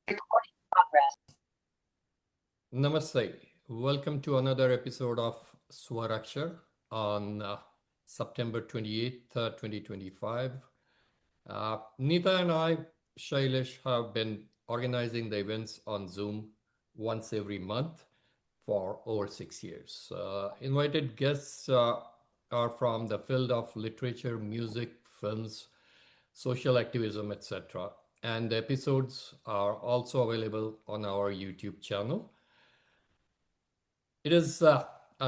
Recording progress. Namaste. Welcome to another episode of Swar-Akshar on September 28th, 2025. Nita and I, Shailesh, have been organizing the events on Zoom once every month for over 6 years. Invited guests are from the field of literature, music, films, social activism, etc. And the episodes are also available on our YouTube channel. It is a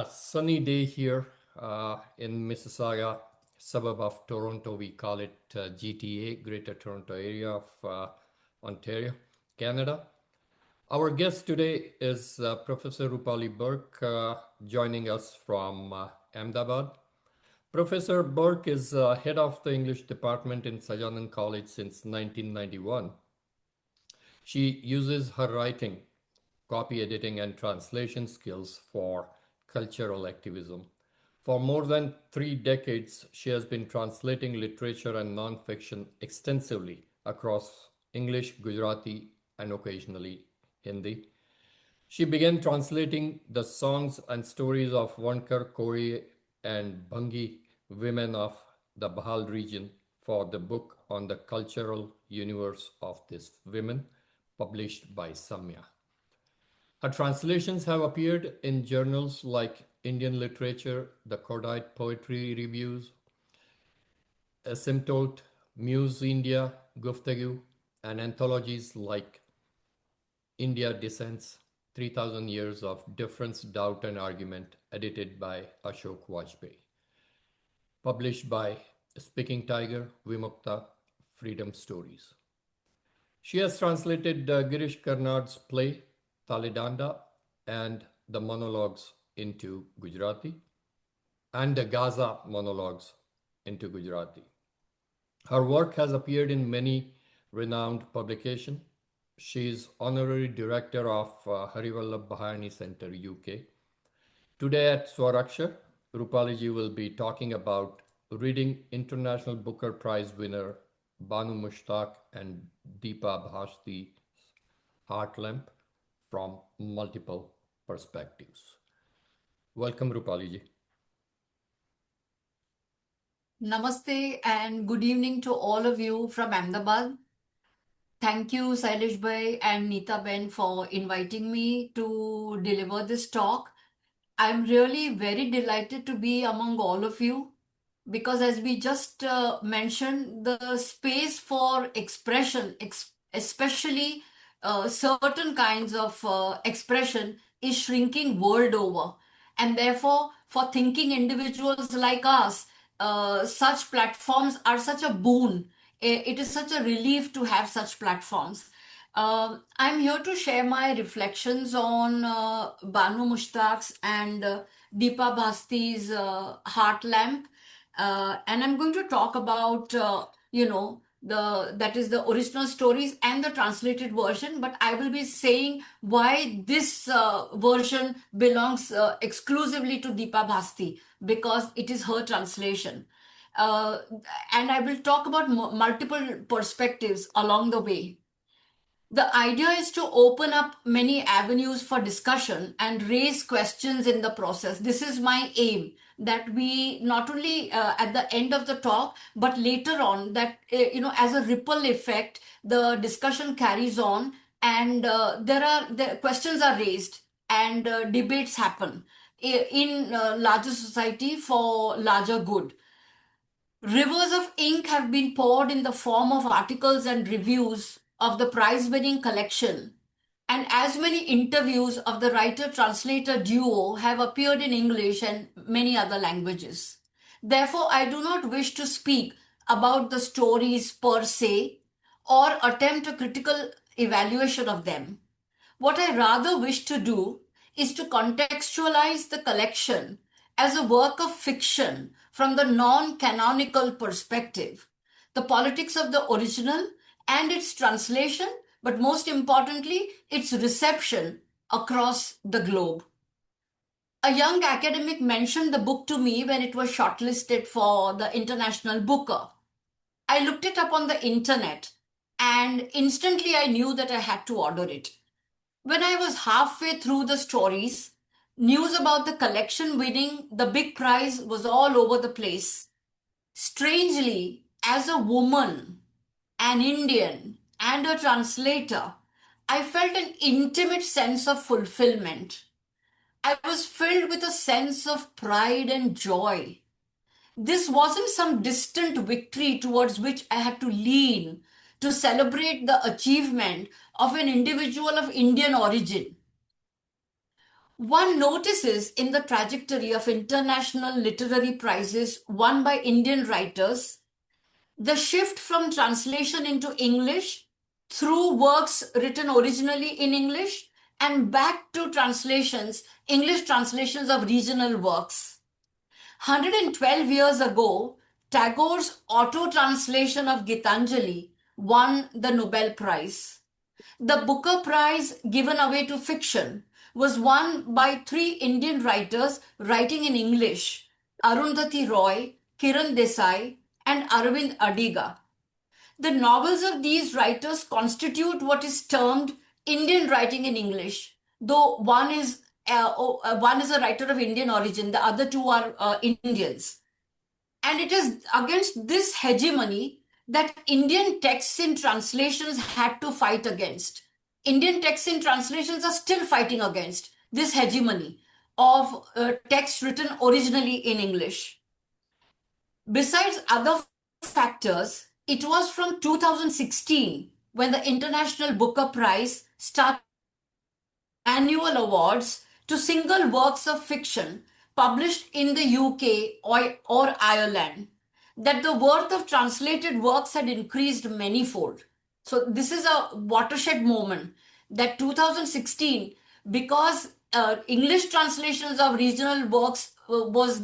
sunny day here in Mississauga, suburb of Toronto. We call it GTA, Greater Toronto Area of Ontario, Canada. Our guest today is Professor Rupalee Burke, joining us from Ahmedabad. Professor Burke is head of the English department in Sajanan College since 1991. She uses her writing, copy editing, and translation skills for cultural activism. For more than 3 decades, she has been translating literature and nonfiction extensively across English, Gujarati, and occasionally Hindi. She began translating the songs and stories of Vankar, Kori, and Bhangi women of the Bahal region for the book on the cultural universe of these women, published by Samya. Her translations have appeared in journals like Indian Literature, the Cordite Poetry Reviews, Asymptote, Muse India, Guftagu, and anthologies like India Descents, 3000 Years of Difference, Doubt, and Argument, edited by Ashok Vajpayee, published by Speaking Tiger, Vimukta, Freedom Stories. She has translated Girish Karnad's play Talidanda and the monologues into Gujarati, and the Gaza monologues into Gujarati. Her work has appeared in many renowned publications. She is honorary director of Harivallabh Bhayani Center, UK. Today at Swar-Akshar, Rupalee will be talking about reading International Booker Prize winner Banu Mushtaq and Deepa Bhasthi Heart Lamp from multiple perspectives. Welcome, Rupalee. Namaste and good evening to all of you from Ahmedabad. Thank you, Sailesh Bhai and Neeta Ben, for inviting me to deliver this talk. I'm really very delighted to be among all of you because, as we just mentioned, the space for expression, especially certain kinds of expression, is shrinking world over. And therefore, for thinking individuals like us, such platforms are such a boon. It is such a relief to have such platforms. I'm here to share my reflections on Banu Mushtaq's and Deepa Bhasti's Heart Lamp, and I'm going to talk about that is the original stories and the translated version. But I will be saying why this version belongs exclusively to Deepa Bhasti because it is her translation. Uh, and I will talk about multiple perspectives along the way. The idea is to open up many avenues for discussion and raise questions in the process. This is my aim, that we not only at the end of the talk, but later on, that as a ripple effect, the discussion carries on, and the questions are raised and debates happen in larger society for larger good. Rivers of ink have been poured in the form of articles and reviews of the prize winning collection, and as many interviews of the writer translator duo have appeared in English and many other languages. Therefore, I do not wish to speak about the stories per se or attempt a critical evaluation of them. What I rather wish to do is to contextualize the collection as a work of fiction from the non canonical perspective, the politics of the original and its translation, but most importantly, its reception across the globe. A young academic mentioned the book to me when it was shortlisted for the International Booker. I looked it up on the internet and instantly I knew that I had to order it. When I was halfway through the stories, news about the collection winning the big prize was all over the place. Strangely, as a woman, an Indian, and a translator, I felt an intimate sense of fulfillment. I was filled with a sense of pride and joy. This wasn't some distant victory towards which I had to lean to celebrate the achievement of an individual of Indian origin. One notices in the trajectory of international literary prizes won by Indian writers the shift from translation into English through works written originally in English and back to translations, English translations of regional works. 112 years ago, Tagore's auto translation of Gitanjali won the Nobel Prize. The Booker Prize, given away to fiction, was won by three Indian writers writing in English: Arundhati Roy, Kiran Desai, and Arvind Adiga. The novels of these writers constitute what is termed Indian writing in English, though one is a writer of Indian origin, the other two are Indians. And it is against this hegemony that Indian texts in translations had to fight against. Indian texts in translations are still fighting against this hegemony of texts written originally in English. Besides other factors, it was from 2016 when the International Booker Prize started annual awards to single works of fiction published in the UK or Ireland, that the worth of translated works had increased manifold. So this is a watershed moment, that 2016, because English translations of regional works was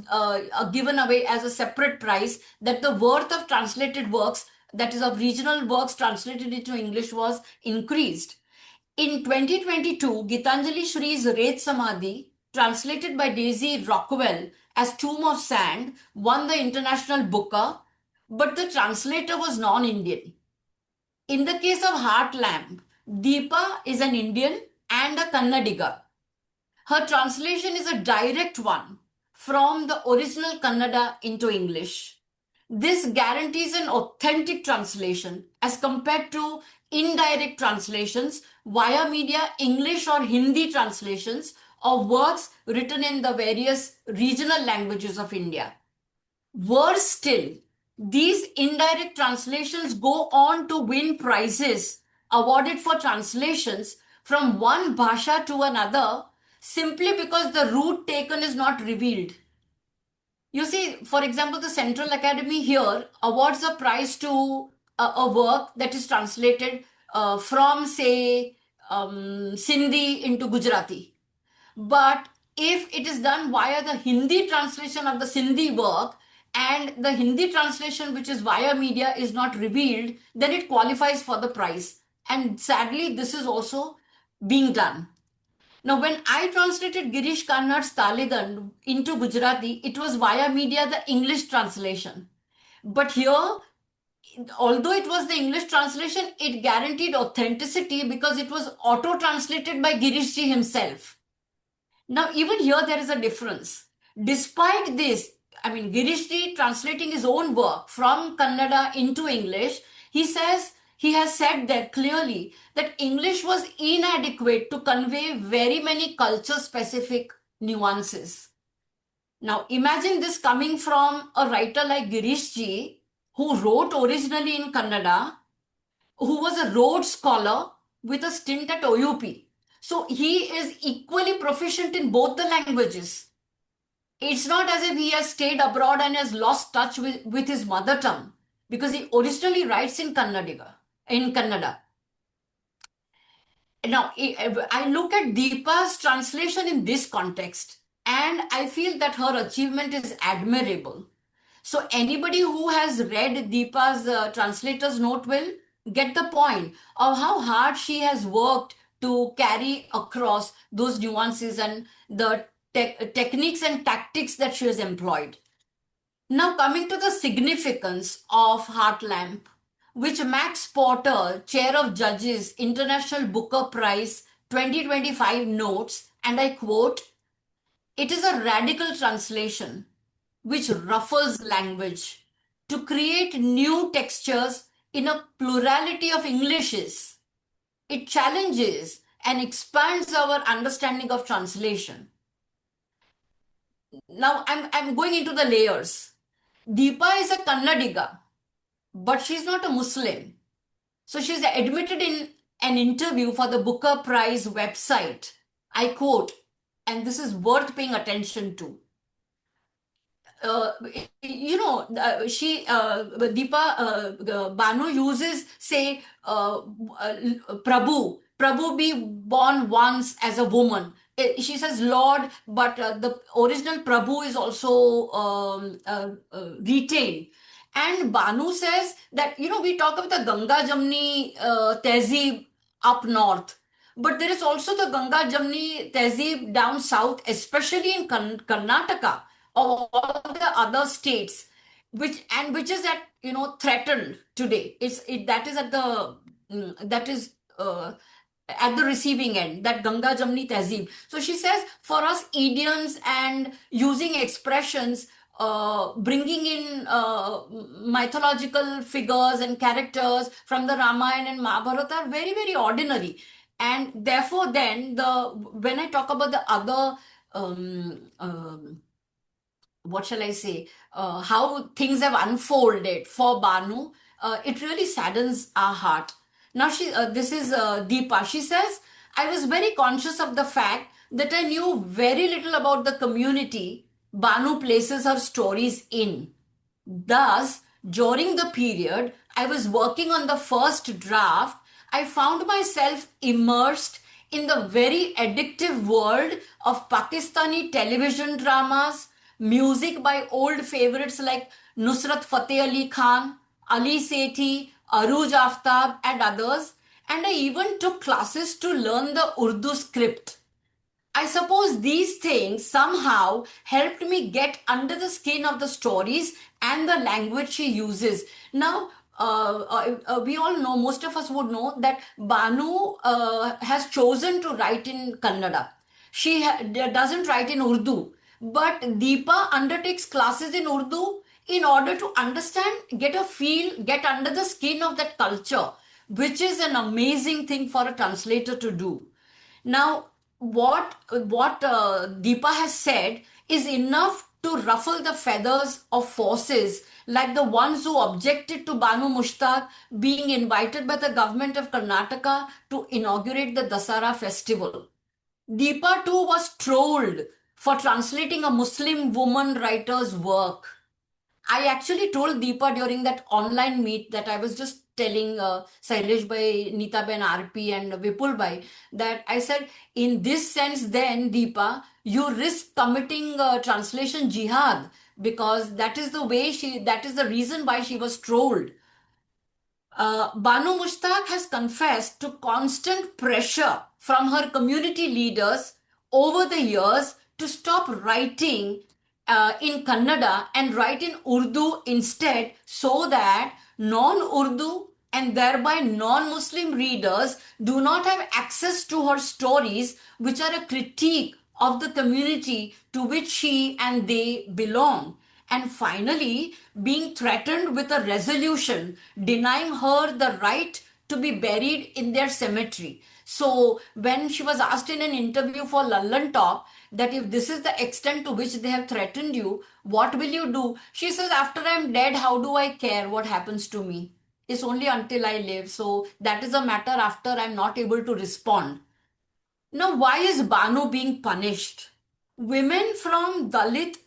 given away as a separate prize, that the worth of translated works, that is of regional works translated into English, was increased. In 2022, Gitanjali Shree's Ret Samadhi, translated by Daisy Rockwell as Tomb of Sand, won the International Booker, but the translator was non-Indian. In the case of Heart Lamp, Deepa is an Indian and a Kannadiga. Her translation is a direct one from the original Kannada into English. This guarantees an authentic translation as compared to indirect translations via media, English or Hindi translations of works written in the various regional languages of India. Worse still, these indirect translations go on to win prizes awarded for translations from one bhasha to another simply because the route taken is not revealed. You see, for example, the Central Academy here awards a prize to a work that is translated from, say, Sindhi into Gujarati. But if it is done via the Hindi translation of the Sindhi work and the Hindi translation, which is via media, is not revealed, then it qualifies for the prize. And sadly, this is also being done. Now, when I translated Girish Karnad's Talidan into Gujarati, it was via media, the English translation. But here, although it was the English translation, it guaranteed authenticity because it was auto-translated by Girishji himself. Now, even here, there is a difference. Despite this, I mean, Girishji translating his own work from Kannada into English, he has said there clearly that English was inadequate to convey very many culture-specific nuances. Now, imagine this coming from a writer like Girishji, who wrote originally in Kannada, who was a Rhodes Scholar with a stint at OUP. So he is equally proficient in both the languages. It's not as if he has stayed abroad and has lost touch with his mother tongue, because he originally writes in Kannada. Now, I look at Deepa's translation in this context, and I feel that her achievement is admirable. So anybody who has read Deepa's translator's note will get the point of how hard she has worked to carry across those nuances and the techniques and tactics that she has employed. Now, coming to the significance of Heart Lamp, which Max Porter, Chair of Judges, International Booker Prize 2025 notes, and I quote, "It is a radical translation which ruffles language to create new textures in a plurality of Englishes. It challenges and expands our understanding of translation." Now I'm going into the layers. Deepa is a Kannadiga, but she's not a Muslim. So she's admitted in an interview for the Booker Prize website. I quote, and this is worth paying attention to. uh, she Deepa Banu uses say Prabhu be born once as a woman. She says Lord, but the original Prabhu is also retained. And Banu says that we talk about the Ganga Jamni Tehzeeb up north, but there is also the Ganga Jamni Tehzeeb down south, especially in Karnataka or all the other states, which is at threatened today. That is at the that is at the receiving end, that Ganga Jamni Tehzeeb. So she says for us idioms and using expressions, bringing in mythological figures and characters from the Ramayana and Mahabharata are very, very ordinary. And therefore, then when I talk about the other what shall I say, how things have unfolded for Banu, it really saddens our heart. Now, this is Deepa. She says, "I was very conscious of the fact that I knew very little about the community Banu places her stories in. Thus, during the period I was working on the first draft, I found myself immersed in the very addictive world of Pakistani television dramas, music by old favorites like Nusrat Fateh Ali Khan, Ali Sethi, Aruj Aftab, and others, and I even took classes to learn the Urdu script. I suppose these things somehow helped me get under the skin of the stories and the language she uses." Now, we all know, most of us would know, that Banu has chosen to write in Kannada. She doesn't write in Urdu, but Deepa undertakes classes in Urdu in order to understand, get a feel, get under the skin of that culture, which is an amazing thing for a translator to do. Now, what Deepa has said is enough to ruffle the feathers of forces like the ones who objected to Banu Mushtaq being invited by the government of Karnataka to inaugurate the Dasara festival. Deepa too was trolled for translating a Muslim woman writer's work. I actually told Deepa during that online meet that I was just telling Sailesh Bhai, Neeta Ben RP, and Vipul Bhai, that I said, in this sense, then, Deepa, you risk committing translation jihad, because that is that is the reason why she was trolled. Banu Mushtaq has confessed to constant pressure from her community leaders over the years to stop writing in Kannada and write in Urdu instead, so that non-Urdu and thereby non-Muslim readers do not have access to her stories, which are a critique of the community to which she and they belong. And finally, being threatened with a resolution denying her the right to be buried in their cemetery. So, when she was asked in an interview for Lallan Top that if this is the extent to which they have threatened you, what will you do? She says, "After I'm dead, how do I care what happens to me? It's only until I live. So, that is a matter after I'm not able to respond." Now, why is Banu being punished? Women from Dalit,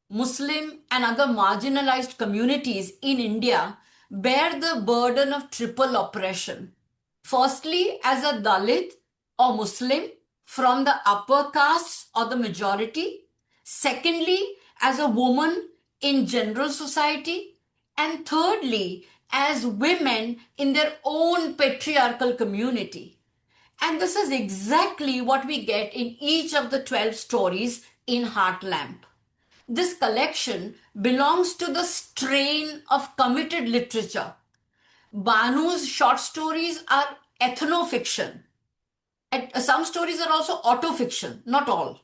Muslim, and other marginalized communities in India bear the burden of triple oppression. Firstly, as a Dalit or Muslim from the upper castes or the majority. Secondly, as a woman in general society. And thirdly, as women in their own patriarchal community. And this is exactly what we get in each of the 12 stories in Heart Lamp. This collection belongs to the strain of committed literature, Banu's short stories are ethno-fiction. And some stories are also auto-fiction, not all.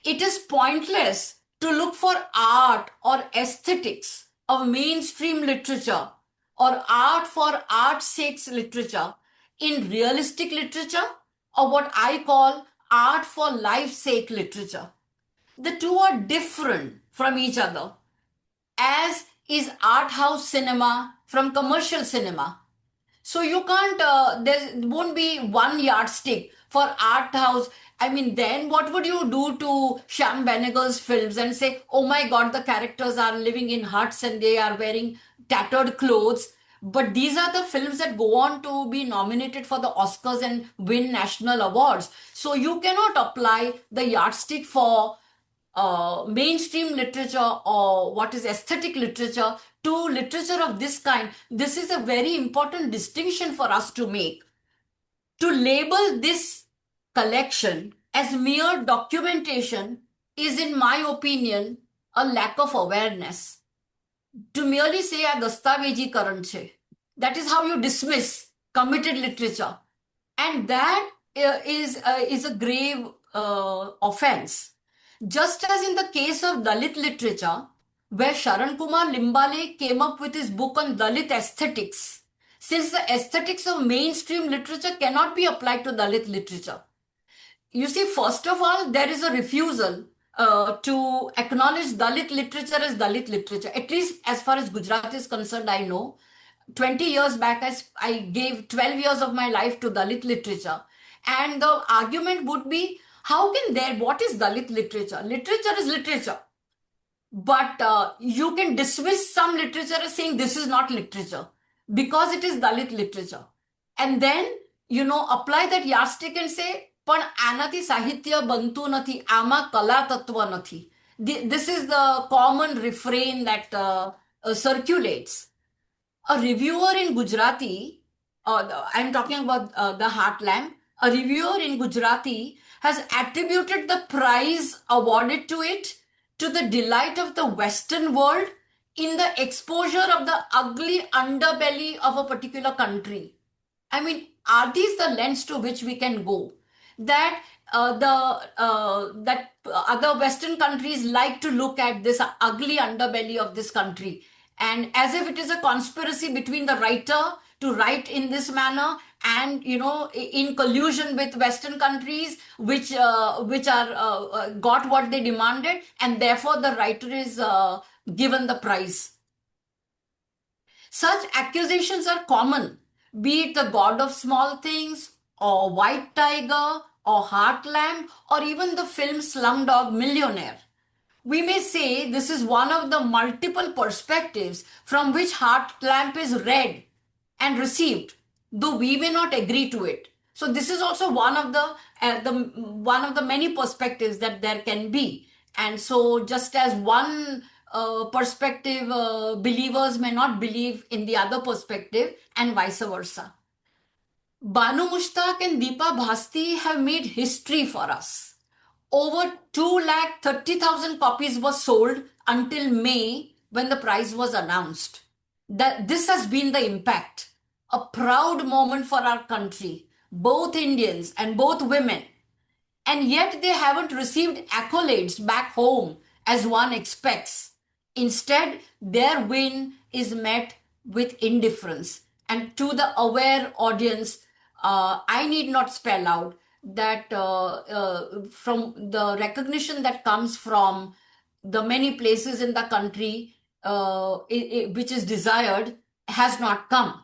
It is pointless to look for art or aesthetics of mainstream literature or art for art's sake literature in realistic literature or what I call art for life's sake literature. The two are different from each other, as is art house cinema from commercial cinema. So you can't, there won't be one yardstick for art house. I mean, then what would you do to Shyam Benegal's films and say, oh my God, the characters are living in huts and they are wearing tattered clothes. But these are the films that go on to be nominated for the Oscars and win national awards. So you cannot apply the yardstick for mainstream literature or what is aesthetic literature to literature of this kind. This is a very important distinction for us to make. To label this collection as mere documentation is, in my opinion, a lack of awareness. To merely say a dastaveजीkaran છે, that is how you dismiss committed literature. And that is a grave offense. Just as in the case of Dalit literature, where Sharan Kumar Limbale came up with his book on Dalit aesthetics, since the aesthetics of mainstream literature cannot be applied to Dalit literature. You see, first of all, there is a refusal to acknowledge Dalit literature as Dalit literature. At least as far as Gujarat is concerned, I know. 20 years back, I gave 12 years of my life to Dalit literature. And the argument would be, how can there, what is Dalit literature? Literature is literature. But you can dismiss some literature as saying this is not literature because it is Dalit literature. And then, apply that yardstick and say, પણ આનાથી સાહિત્ય બનતું નથી, આમાં કલા તત્વ નથી. This is the common refrain that circulates. A reviewer in Gujarati, I'm talking about the Heartland, a reviewer in Gujarati has attributed the prize awarded to it to the delight of the Western world in the exposure of the ugly underbelly of a particular country. I mean, are these the lengths to which we can go? That other Western countries like to look at this ugly underbelly of this country, and as if it is a conspiracy between the writer to write in this manner and in collusion with Western countries which are got what they demanded, and therefore the writer is given the prize. Such accusations are common, be it the God of Small Things or White Tiger or Heartland or even the film Slumdog Millionaire. We may say this is one of the multiple perspectives from which Heartland is read and received, though we may not agree to it. So this is also one of the many perspectives that there can be. And so just as one perspective, believers may not believe in the other perspective and vice versa. Banu, Mushtaq and Deepa Bhasthi have made history for us. Over 230,000 copies were sold until May when the prize was announced. This has been the impact. A proud moment for our country, both Indians and both women. And yet they haven't received accolades back home as one expects. Instead, their win is met with indifference. And to the aware audience, I need not spell out that from the recognition that comes from the many places in the country which is desired has not come.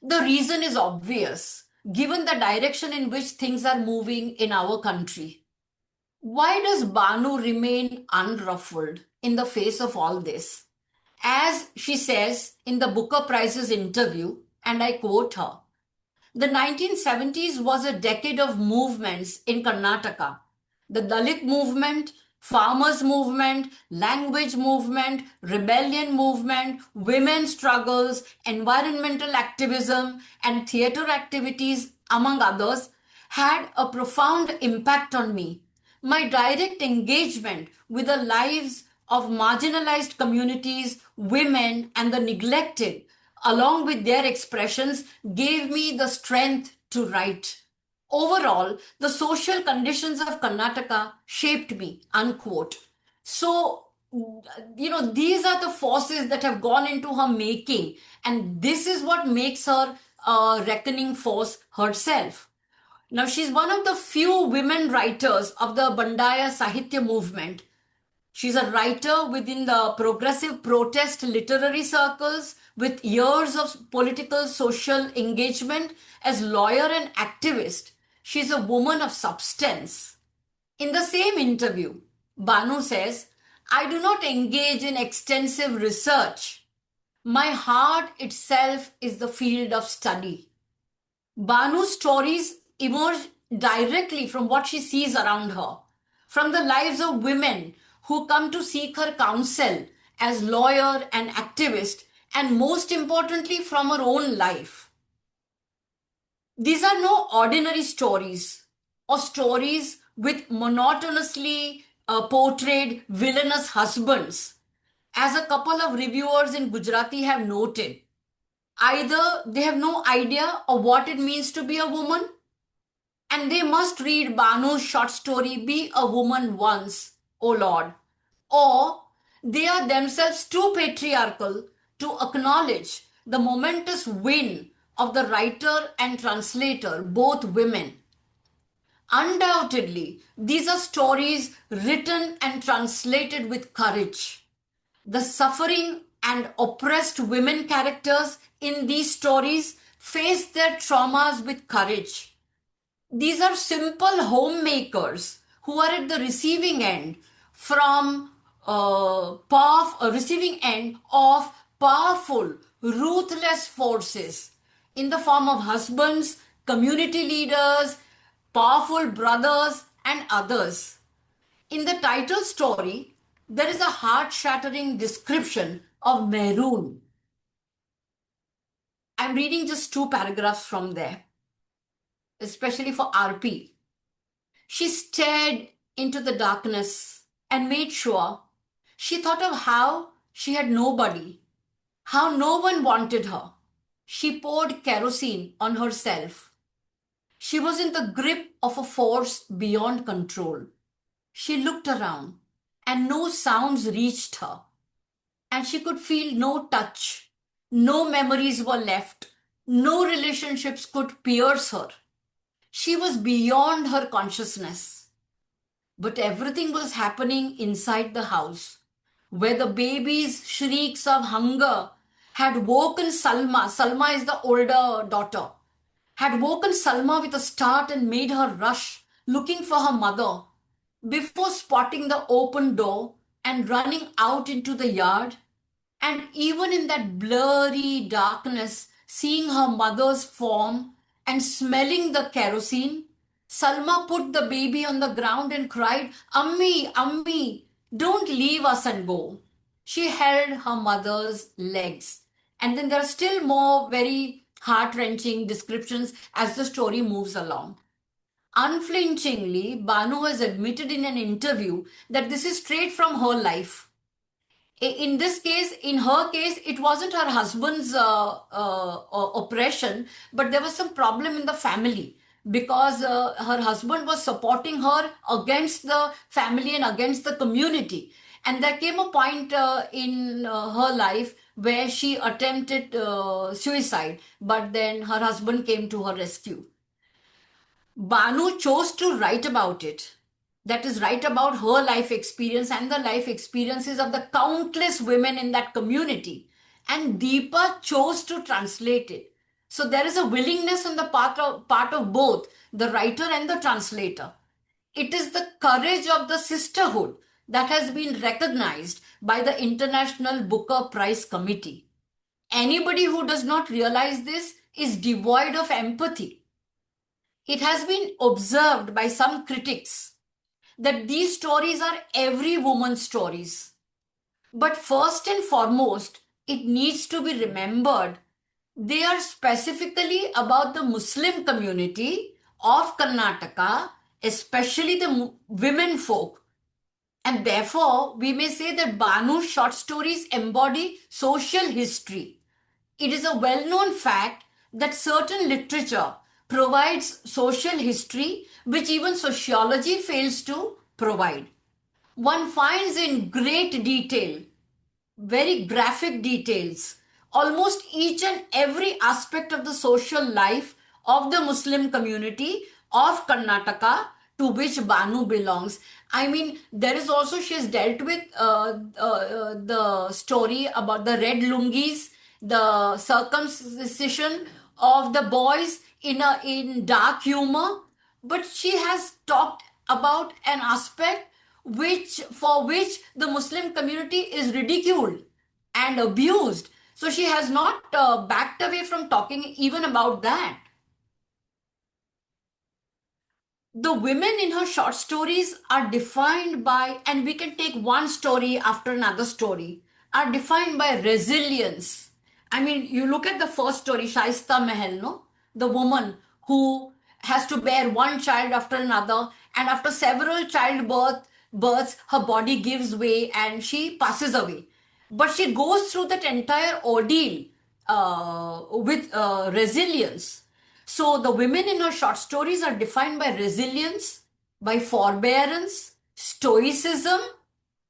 The reason is obvious, given the direction in which things are moving in our country. Why does Banu remain unruffled in the face of all this? As she says in the Booker Prize's interview, and I quote her, the 1970s was a decade of movements in Karnataka. The Dalit movement, farmers movement, language movement, rebellion movement, women's struggles, environmental activism, and theater activities, among others, had a profound impact on me. My direct engagement with the lives of marginalized communities, women, and the neglected along with their expressions, gave me the strength to write. Overall, the social conditions of Karnataka shaped me, unquote. So, these are the forces that have gone into her making, and this is what makes her a reckoning force herself. Now, she's one of the few women writers of the Bandaya Sahitya movement. She's a writer within the progressive protest literary circles with years of political social engagement as lawyer and activist. She's a woman of substance. In the same interview, Banu says, I do not engage in extensive research. My heart itself is the field of study. Banu's stories emerge directly from what she sees around her, from the lives of women who come to seek her counsel as lawyer and activist, and most importantly, from her own life. These are no ordinary stories or stories with monotonously portrayed villainous husbands. As a couple of reviewers in Gujarati have noted, either they have no idea of what it means to be a woman, and they must read Banu's short story, Be a Woman Once, O Lord, or they are themselves too patriarchal to acknowledge the momentous win of the writer and translator, both women. Undoubtedly, these are stories written and translated with courage. The suffering and oppressed women characters in these stories face their traumas with courage. These are simple homemakers who are at the receiving end receiving end of powerful, ruthless forces in the form of husbands, community leaders, powerful brothers, and others. In the title story, there is a heart-shattering description of Mehroon. I'm reading just 2 paragraphs from there, especially for RP. She stared into the darkness and made sure. She thought of how she had nobody, how no one wanted her. She poured kerosene on herself. She was in the grip of a force beyond control. She looked around and no sounds reached her, and she could feel no touch. No memories were left. No relationships could pierce her. She was beyond her consciousness. But everything was happening inside the house, where the baby's shrieks of hunger had woken Salma. Salma is the older daughter. Had woken Salma with a start and made her rush, looking for her mother, before spotting the open door and running out into the yard. And even in that blurry darkness, seeing her mother's form and smelling the kerosene, Salma put the baby on the ground and cried, Ammi, Ammi, don't leave us and go. She held her mother's legs. And then there are still more very heart-wrenching descriptions as the story moves along. Unflinchingly, Banu has admitted in an interview that this is straight from her life. In this case, in her case, it wasn't her husband's oppression, but there was some problem in the family because her husband was supporting her against the family and against the community. And there came a point in her life where she attempted suicide, but then her husband came to her rescue. Banu chose to write about it. That is, write about her life experience and the life experiences of the countless women in that community. And Deepa chose to translate it. So there is a willingness on the part of both the writer and the translator. It is the courage of the sisterhood that has been recognized by the International Booker Prize Committee. Anybody who does not realize this is devoid of empathy. It has been observed by some critics that these stories are every woman's stories. But first and foremost, it needs to be remembered they are specifically about the Muslim community of Karnataka, especially the women folk. And therefore, we may say that Banu's short stories embody social history. It is a well-known fact that certain literature provides social history which even sociology fails to provide. One finds in great detail, very graphic details, almost each and every aspect of the social life of the Muslim community of Karnataka to which Banu belongs. I mean, there is also, she has dealt with the story about the red lungis, the circumcision of the boys in dark humor, but she has talked about an aspect for which the Muslim community is ridiculed and abused. So she has not backed away from talking even about that. The women in her short stories are defined by, and we can take one story after another story, are defined by resilience. I mean, you look at the first story, Shaista Mahal, no? The woman who has to bear one child after another, and after several births, her body gives way and she passes away. But she goes through that entire ordeal with resilience. So the women in her short stories are defined by resilience, by forbearance, stoicism,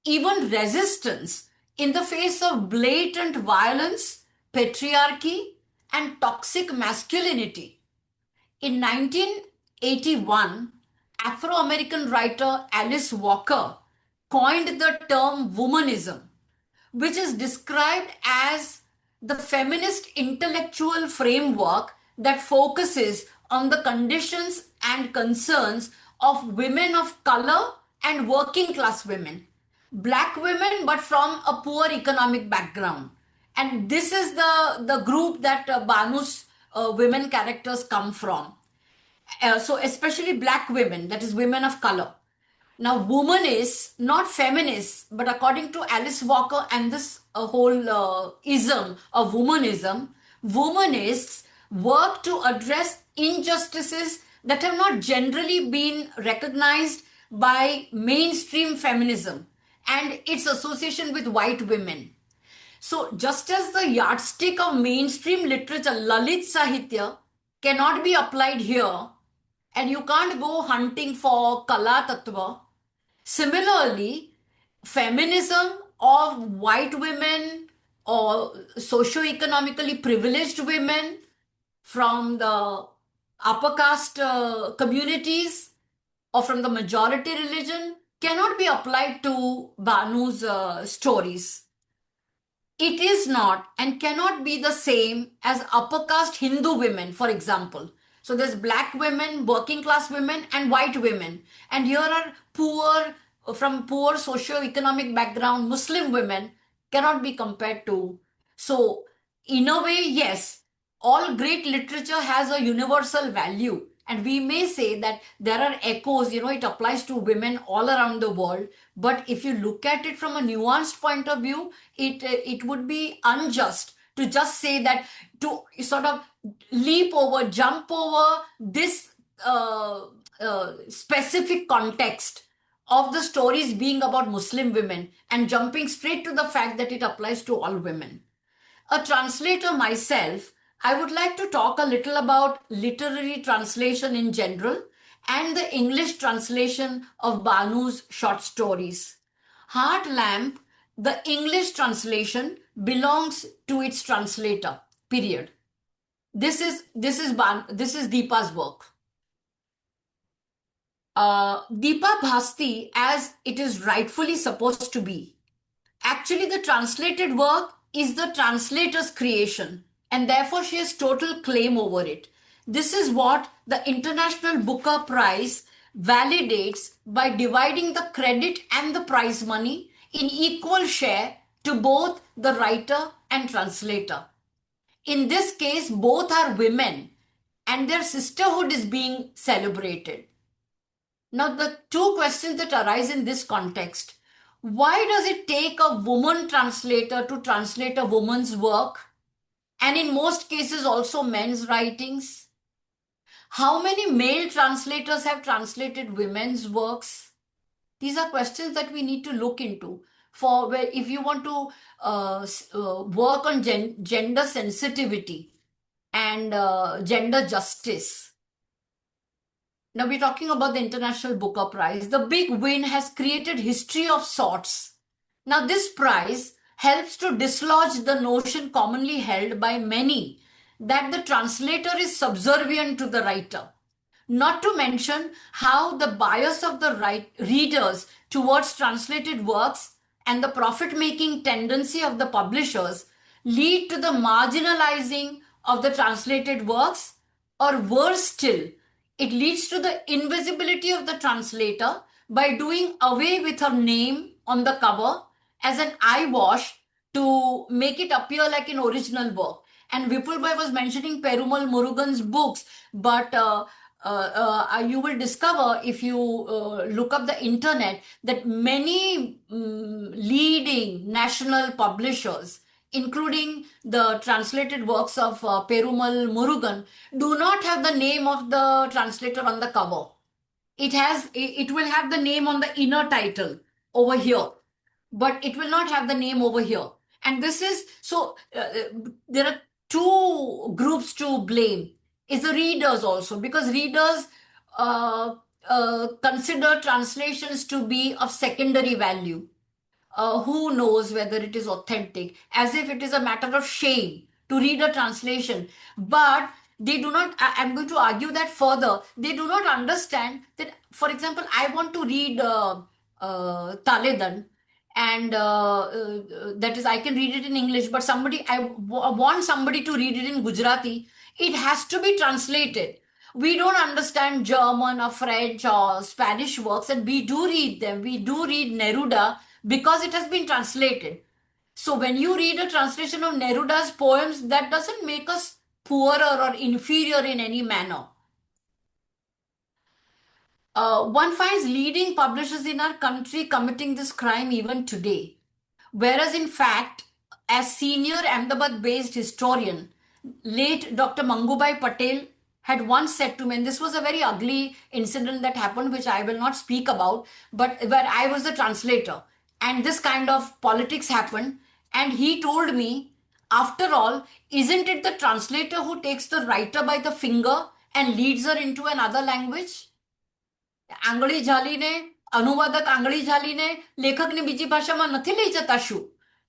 even resistance in the face of blatant violence, patriarchy, and toxic masculinity. In 1981, Afro American writer Alice Walker coined the term womanism, which is described as the feminist intellectual framework that focuses on the conditions and concerns of women of color and working class women, black women, but from a poor economic background. And this is the group that Banu's women characters come from. So especially black women, that is women of color. Now, woman is not feminist, but according to Alice Walker and this whole ism of womanism, womanists work to address injustices that have not generally been recognized by mainstream feminism and its association with white women. So, just as the yardstick of mainstream literature, Lalit Sahitya, cannot be applied here, and you can't go hunting for Kala Tattva. Similarly, feminism of white women or socio-economically privileged women from the upper caste communities or from the majority religion cannot be applied to Banu's stories. It is not and cannot be the same as upper caste Hindu women, for example. So there's black women, working class women, and white women. And here are from poor socio-economic background, Muslim women cannot be compared to. So, in a way, yes, all great literature has a universal value. And we may say that there are echoes, it applies to women all around the world. But if you look at it from a nuanced point of view, it would be unjust to just say that, to sort of jump over this specific context of the stories being about Muslim women and jumping straight to the fact that it applies to all women. A translator myself, I would like to talk a little about literary translation in general and the English translation of Banu's short stories. Heart Lamp, the English translation, belongs to its translator, period. This is Deepa's work. Deepa Bhasthi, as it is rightfully supposed to be. Actually, the translated work is the translator's creation, and therefore she has total claim over it. This is what the International Booker Prize validates by dividing the credit and the prize money in equal share to both the writer and translator. In this case, both are women, and their sisterhood is being celebrated. Now, the two questions that arise in this context: why does it take a woman translator to translate a woman's work, and in most cases also men's writings? How many male translators have translated women's works? These are questions that we need to look into. for where if you want to work on gender sensitivity and gender justice. Now we're talking about the International Booker Prize. The big win has created history of sorts. Now this prize helps to dislodge the notion commonly held by many that the translator is subservient to the writer. Not to mention how the bias of the readers towards translated works and the profit-making tendency of the publishers lead to the marginalizing of the translated works, or worse still, it leads to the invisibility of the translator by doing away with her name on the cover as an eyewash to make it appear like an original work. And Vipulbhai was mentioning Perumal Murugan's books, but you will discover if you look up the internet that many leading national publishers, including the translated works of Perumal Murugan, do not have the name of the translator on the cover. It will have the name on the inner title over here, but it will not have the name over here. And this is so there are two groups to blame. Is the readers also, because readers consider translations to be of secondary value. Who knows whether it is authentic, as if it is a matter of shame to read a translation. But they do not, I'm going to argue that further, they do not understand that, for example, I want to read Taledan, and that is, I can read it in English, but want somebody to read it in Gujarati. It has to be translated. We don't understand German or French or Spanish works, and we do read them. We do read Neruda because it has been translated. So when you read a translation of Neruda's poems, that doesn't make us poorer or inferior in any manner. One finds leading publishers in our country committing this crime even today. Whereas in fact, as senior Ahmedabad-based historian, late Dr. Mangubai Patel had once said to me, and this was a very ugly incident that happened, which I will not speak about, but where I was the translator, and this kind of politics happened, and he told me, after all, isn't it the translator who takes the writer by the finger and leads her into another language? આંગળી ઝાલીને અનુવાદક આંગળી ઝાલીને લેખકને બીજી ભાષામાં નથી લઈ જતા શું?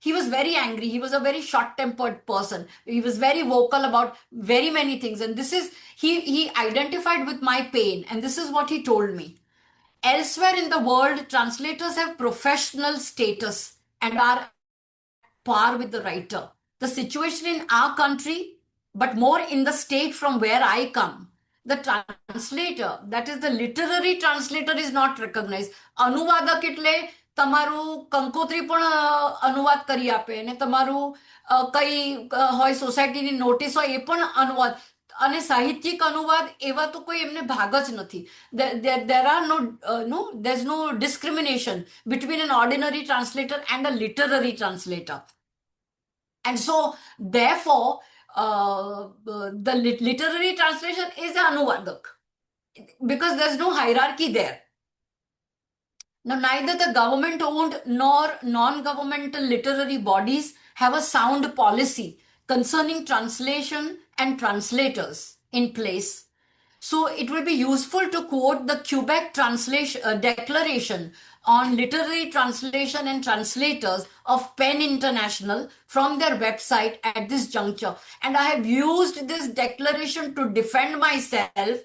He was very angry. He was a very short-tempered person. He was very vocal about very many things. And this is, he identified with my pain. And this is what he told me. Elsewhere in the world, translators have professional status and are par with the writer. The situation in our country, but more in the state from where I come, the translator, that is the literary translator, is not recognized. અનુવાદક એટલે તમારું કંકોત્રી પણ અનુવાદ કરી આપે અને તમારું કઈ હોય સોસાયટીની નોટિસ હોય એ પણ અનુવાદ, અને સાહિત્યિક અનુવાદ એવા તો કોઈ એમને ભાગ જ નથી. There's no discrimination between an ordinary translator and a literary translator. And so therefore the literary translation is an anuvadak, because there's no hierarchy there. Now, neither the government-owned nor non-governmental literary bodies have a sound policy concerning translation and translators in place. So it will be useful to quote the Quebec Declaration on Literary Translation and Translators of PEN International from their website at this juncture. And I have used this declaration to defend myself,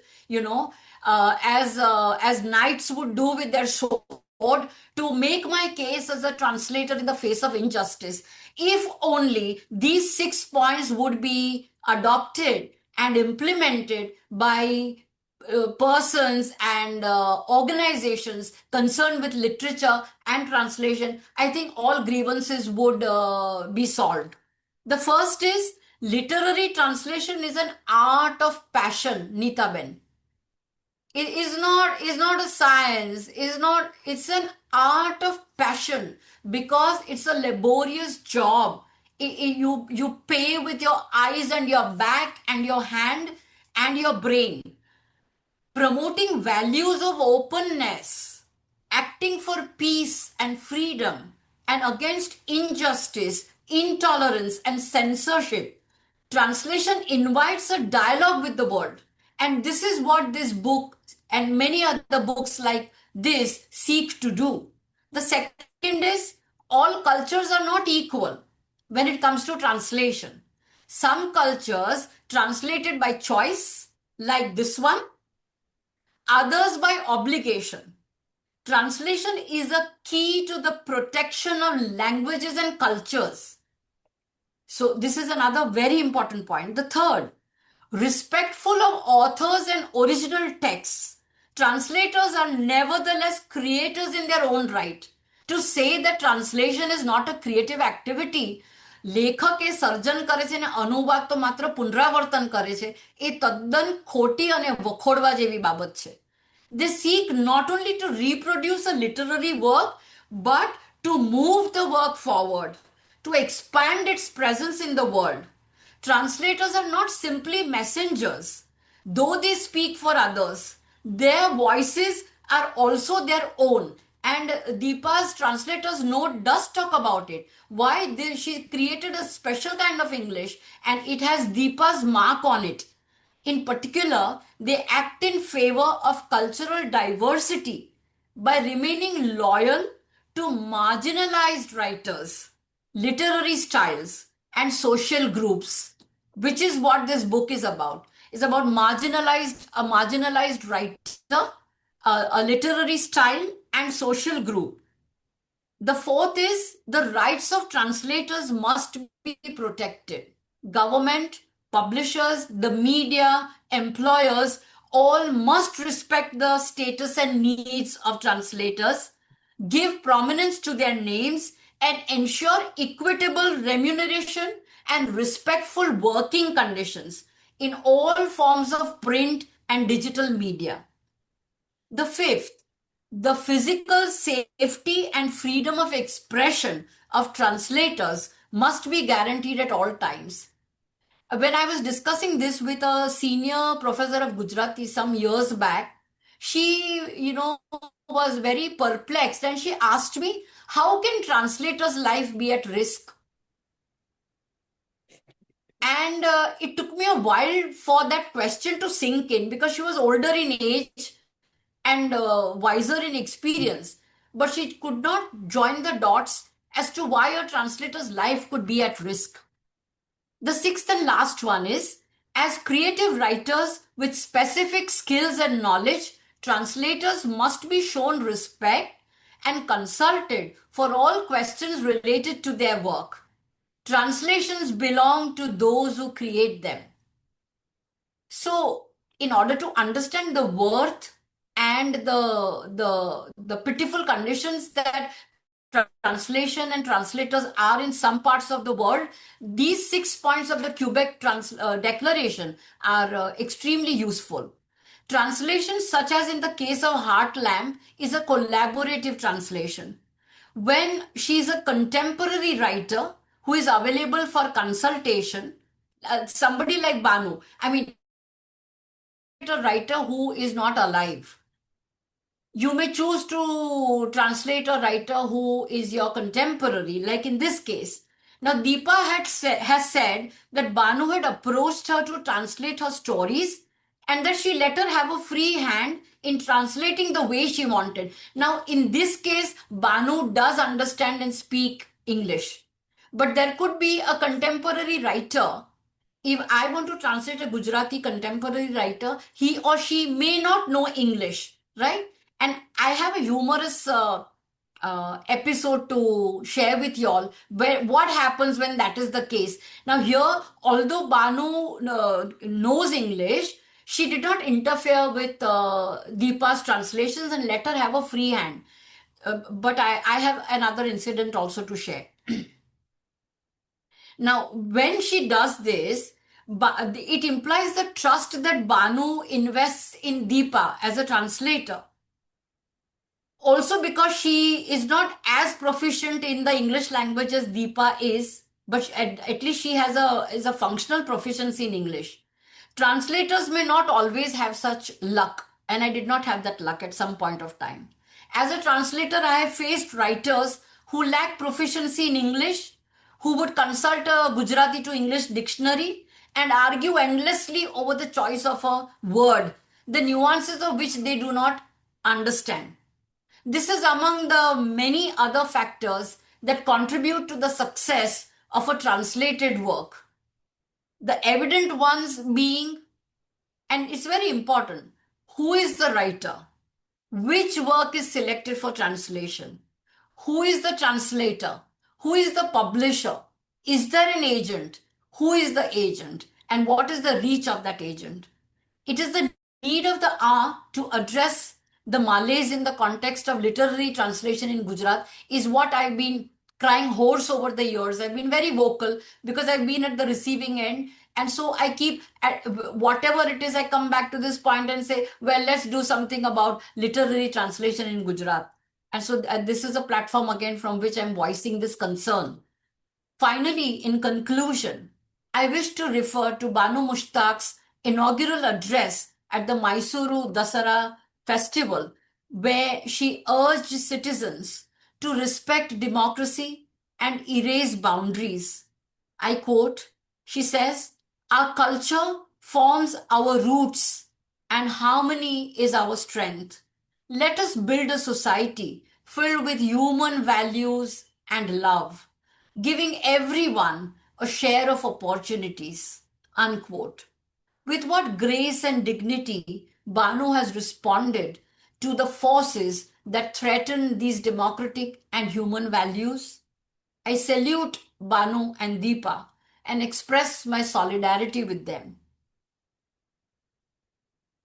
as knights would do with their sword, to make my case as a translator in the face of injustice. If only these 6 points would be adopted and implemented by persons and organizations concerned with literature and translation, I think all grievances would be solved. The first is, literary translation is an art of passion, Neeta Ben. It is not a science, it's an art of passion, because it's a laborious job. You pay with your eyes and your back and your hand and your brain. Promoting values of openness, acting for peace and freedom, and against injustice, intolerance, and censorship. Translation invites a dialogue with the world. And this is what this book and many other books like this seek to do. The second is all cultures are not equal when it comes to translation. Some cultures translated by choice, like this one, others by obligation. Translation is a key to the protection of languages and cultures. So, this is another very important point. The third, respectful of authors and original texts. Translators are nevertheless creators in their own right. To say that translation is not a creative activity, લેખક એ સર્જન કરે છે ને અનુવાદ તો માત્ર પુનરાવર્તન કરે છે, એ તદ્દન ખોટી અને વખોડવા જેવી બાબત છે. They seek not only to reproduce a literary work, but to move the work forward, to expand its presence in the world. Translators are not simply messengers. Though they speak for others, their voices are also their own. And Deepa's translator's note does talk about it. Why she created a special kind of English and it has Deepa's mark on it. In particular, they act in favor of cultural diversity by remaining loyal to marginalized writers, literary styles, and social groups, which is what this book is about. It's about a marginalized writer, a literary style, and social group. The fourth is the rights of translators must be protected. Government, publishers, the media, employers, all must respect the status and needs of translators, give prominence to their names, and ensure equitable remuneration and respectful working conditions in all forms of print and digital media. The fifth, the physical safety and freedom of expression of translators must be guaranteed at all times. When I was discussing this with a senior professor of Gujarati some years back, she, was very perplexed and she asked me, how can translators' life be at risk? And it took me a while for that question to sink in because she was older in age and wiser in experience. But she could not join the dots as to why a translator's life could be at risk. The sixth and last one is, as creative writers with specific skills and knowledge, translators must be shown respect and consulted for all questions related to their work. Translations belong to those who create them. So, in order to understand the worth and the pitiful conditions that translation and translators are in some parts of the world, these 6 points of the Quebec Declaration are extremely useful. Translation, such as in the case of Heart Lamb, is a collaborative translation. When she is a contemporary writer who is available for consultation, somebody like Banu, a writer who is not alive. You may choose to translate a writer who is your contemporary, like in this case. Now, Deepa has said that Banu had approached her to translate her stories and that she let her have a free hand in translating the way she wanted. Now, in this case, Banu does understand and speak English. But there could be a contemporary writer. If I want to translate a Gujarati contemporary writer, he or she may not know English, right? And I have a humorous episode to share with y'all where what happens when that is the case. Now here, although Banu knows English, she did not interfere with Deepa's translations and let her have a free hand. But I have another incident also to share. Now, when she does this, it implies the trust that Banu invests in Deepa as a translator. Also because she is not as proficient in the English language as Deepa is, but at least she has a functional proficiency in English. Translators may not always have such luck, and I did not have that luck at some point of time. As a translator, I have faced writers who lack proficiency in English, who would consult a Gujarati to English dictionary and argue endlessly over the choice of a word, the nuances of which they do not understand. This is among the many other factors that contribute to the success of a translated work. The evident ones being, and it's very important, who is the writer? Which work is selected for translation? Who is the translator? Who is the publisher? Is there an agent? Who is the agent? And what is the reach of that agent? It is the need of the hour to address the Malays in the context of literary translation in Gujarat is what I've been crying hoarse over the years. I've been very vocal because I've been at the receiving end. And so I keep, whatever it is, I come back to this point and say, well, let's do something about literary translation in Gujarat. And so this is a platform again from which I'm voicing this concern. Finally, in conclusion, I wish to refer to Banu Mushtaq's inaugural address at the Mysuru Dasara festival, where she urged citizens to respect democracy and erase boundaries. I quote, she says, our culture forms our roots and harmony is our strength. Let us build a society filled with human values and love, giving everyone a share of opportunities. Unquote. With what grace and dignity Banu has responded to the forces that threaten these democratic and human values. I salute Banu and Deepa and express my solidarity with them.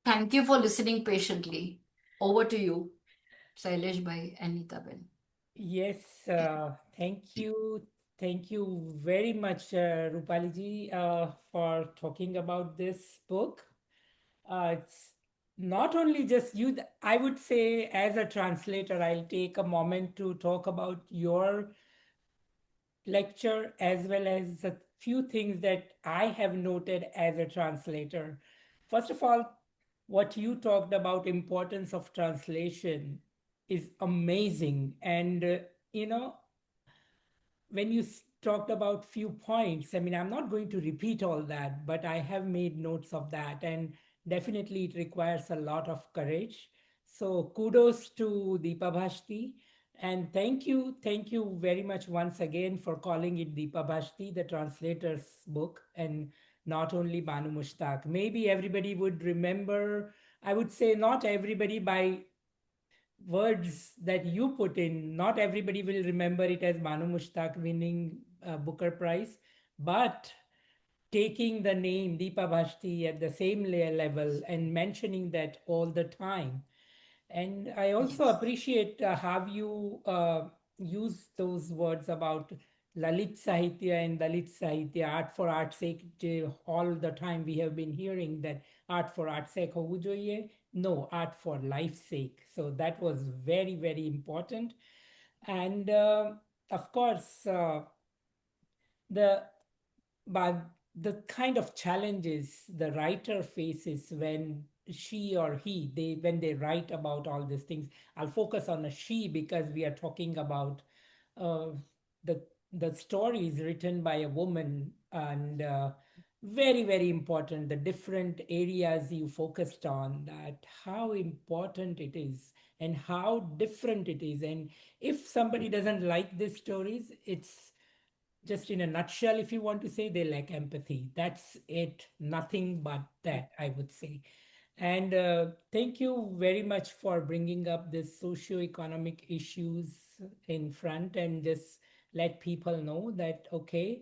Thank you for listening patiently. Over to you, Sailesh Bhai and Neeta Ben. Yes, thank you. Thank you very much, Rupali ji, for talking about this book. It's not only just you, I would say, as a translator, I'll take a moment to talk about your lecture as well as a few things that I have noted as a translator. First of all, what you talked about importance of translation is amazing. And you know, when you talked about few points, I mean, I'm not going to repeat all that, but I have made notes of that, and definitely it requires a lot of courage. So kudos to Deepa Bhashti, and thank you very much once again for calling it Deepa Bhashti, the translator's book, and not only Banu Mushtaq. Maybe everybody would remember, I would say not everybody by words that you put in. Not everybody will remember it as Banu Mushtaq winning Booker Prize, but taking the name Deepa Bhashti at the same level and mentioning that all the time. And I also Yes. appreciate how you use those words about Lalit Sahitya and Dalit Sahitya, art for art's sake. All the time we have been hearing that art for art's sake hovu જોઈએ. No, art for life's sake. So that was very, very important. And of course, the but the kind of challenges the writer faces when she or he they when they write about all these things. I'll focus on a she because we are talking about uh, the the story is written by a woman, and very, very important, the different areas you focused on, that how important it is and how different it is. And if somebody doesn't like these stories, it's just in a nutshell, if you want to say, they lack empathy. That's it, nothing but that, I would say. And thank you very much for bringing up this socio-economic issues in front and just let people know that, okay,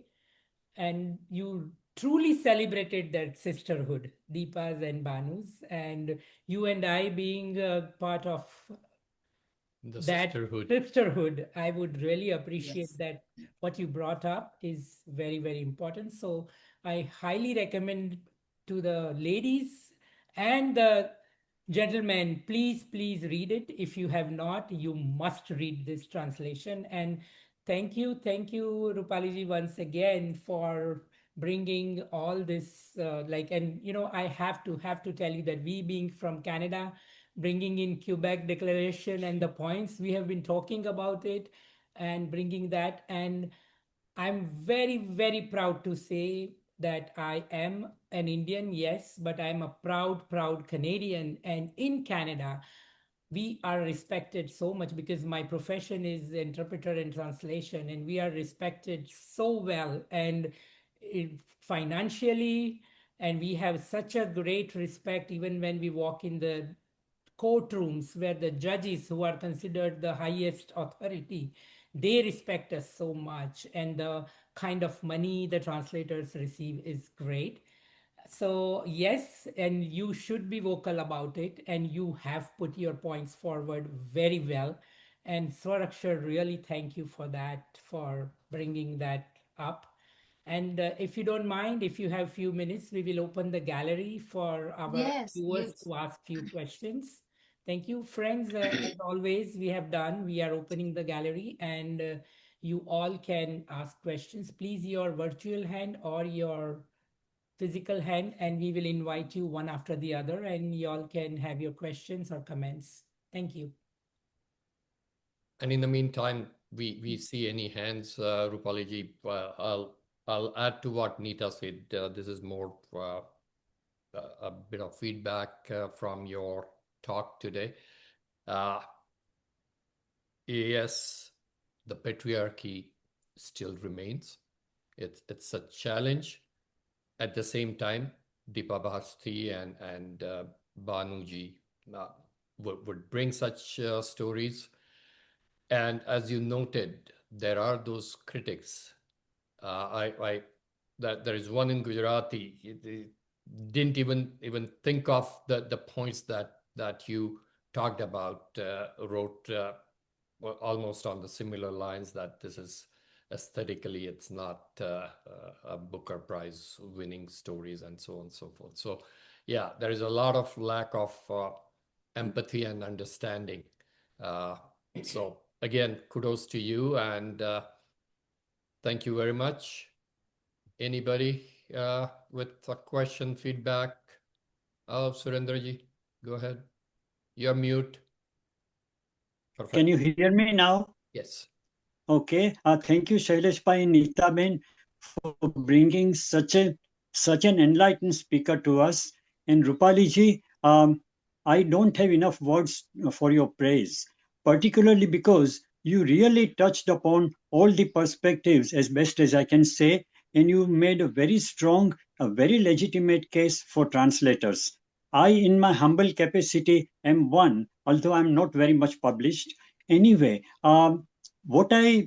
and you truly celebrated that sisterhood, Deepa's and Banu's, and you and I being part of The that sisterhood. sisterhood. I would really appreciate Yes. that. What you brought up is very, very important. So I highly recommend to the ladies and the gentlemen, please read it. If you have not, you must read this translation. And thank you, Rupali ji, once again for bringing all this. And I have to tell you that we being from Canada, bringing in Quebec Declaration and the points we have been talking about it. and bringing that. And I'm very, very proud to say that I am an Indian, yes, but I'm a proud, proud Canadian. And in Canada, we are respected so much because my profession is interpreter and translation, and we are respected so well. And financially, and we have such a great respect even when we walk in the courtrooms where the judges who are considered the highest authority, they respect us so much, and the kind of money the translators receive is great. So yes, and you should be vocal about it, and you have put your points forward very well. And Swar-Akshar, really thank you for that, for bringing that up. And if you don't mind, if you have few minutes, we will open the gallery for our Yes, viewers yes. to ask few questions. Thank you, friends. As always, we have done. We are opening the gallery, and you all can ask questions. Please, your virtual hand or your physical hand, and we will invite you one after the other, and y'all can have your questions or comments. Thank you. And in the meantime, we see any hands, Rupalee ji. I'll add to what Nita said. This is more a bit of feedback from your talk today. Yes, the patriarchy still remains. It's a challenge. At the same time, Deepa Bhasthi and Banu ji would bring such stories. And as you noted, there are those critics. That there is one in Gujarati. He didn't even think of the points that you talked about. Wrote almost on the similar lines that this is aesthetically it's not a Booker Prize winning stories and so on and so forth. So yeah, there is a lot of lack of empathy and understanding. So again, kudos to you, and thank you very much. Anybody with a question, feedback? Oh, Surendraji, go ahead. You're mute. Perfect. Can you hear me now? Yes. Okay. Thank you, Shailesh Bhai and Neeta Ben, for bringing such an enlightened speaker to us. And Rupalee ji, I don't have enough words for your praise, particularly because you really touched upon all the perspectives as best as I can say, and you made a very strong, a very legitimate case for translators. I, in my humble capacity, am one, although I'm not very much published. Anyway, what I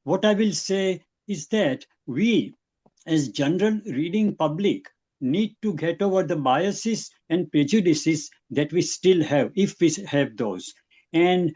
will say is that we, as general reading public, need to get over the biases and prejudices that we still have, if we have those. And